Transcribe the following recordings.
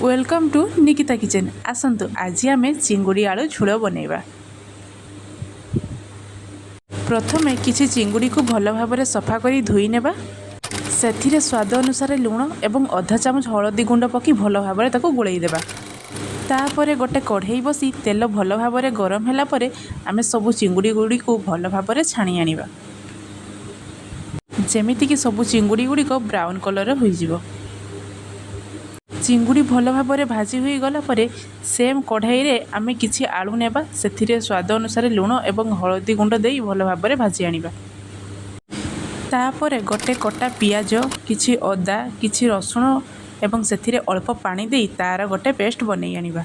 Welcome to Nikita kitchen. आसतु आज आम चिंगुड़ी आलू झोल बनैबा। प्रथमे किछि चिंगुड़ी को भल भाव सफा करी धोई नेबा। सेथिरे स्वाद अनुसार लुण एवं अधा चामच हलदी गुंड पकी भल भाव गोलई देबा। तापरे गोटे कढ़ई बसी तेल भल भाव गरम होला परे आमे सबु चिंगुड़ी गुड़ी को भल भाव छाणी आनिबा, जेमिति कि सबु चिंगुड़ी गुड़ी को ब्राउन कलर होई जिवो। चिंगुड़ी भल भाव भाजी हो गला परे सेम कढ़ाई रे आमे किछि आलू नेबा। सेथिरे स्वाद अनुसार लुण एवं हलदी गुंड देई भल भाव भाजी आनिबा। तापरे गोटे कटा पियाज, किछि अदा, किछि रसुण एवं सेथिरे अल्प पानी देई तार गोटे पेस्ट बनै आनिबा।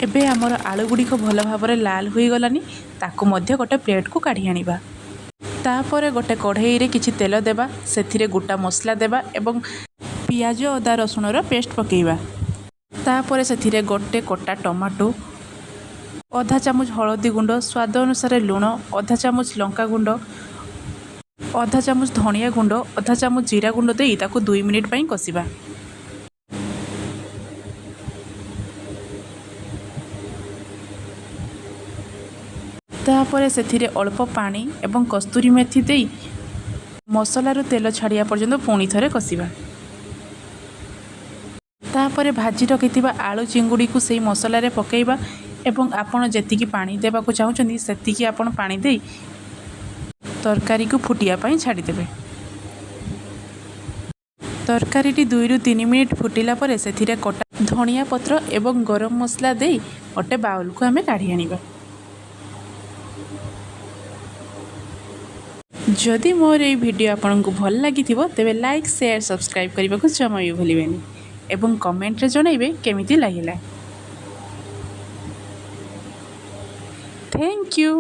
एबे हमर आलू गुड़ी को भल भाव लाल हो गलानी, ताकू मध्य गोटे प्लेट को काढ़ी आनिबा। तापरे गोटे कढ़ई रे किछि तेल देबा, सेथिरे गोटा मसला देबा एवं पियाज अदा रसुण रो पेस्ट पकेइबा। तापरे सेथिरे गोटे कटा टमाटो, आधा चामच हलदी गुंड, स्वाद अनुसार लुण, आधा चामच लंका गुंड, आधा चामच धनिया गुंड, आधा चामच जीरा गुंड देई ताकू 2 मिनिट पई कसिबा। तापरे सेथिरे अल्प पानी एवं कस्तूरी मेथी देई मसलारू तेल छाड़िया पर्यंत पुणी थरे कसिबा। तापरे भाजी रखिथिबा आलू चिंगुड़ी को सेई मसला रे पकेइबा एवं आपण जेतिकी पानी देबाकू चाहुचंदी सेतिकी आपण पानी देई तरकारी को फुटिया पई छाड़ी देबे। तरकारीटी 2 ରୁ 3 मिनिट फुटिला परे सेथिरे कटा धनिया पत्र एवं गरम मसला देई गोटे बाउल को आमे काढी आनिबा। जदि मोर ये वीडियो आपन को भल लगी तेबे लाइक शेयर सब्सक्राइब करने को जमा भी भूलें एवं कमेंट रे जनइबे केमिति लागिला। Thank you.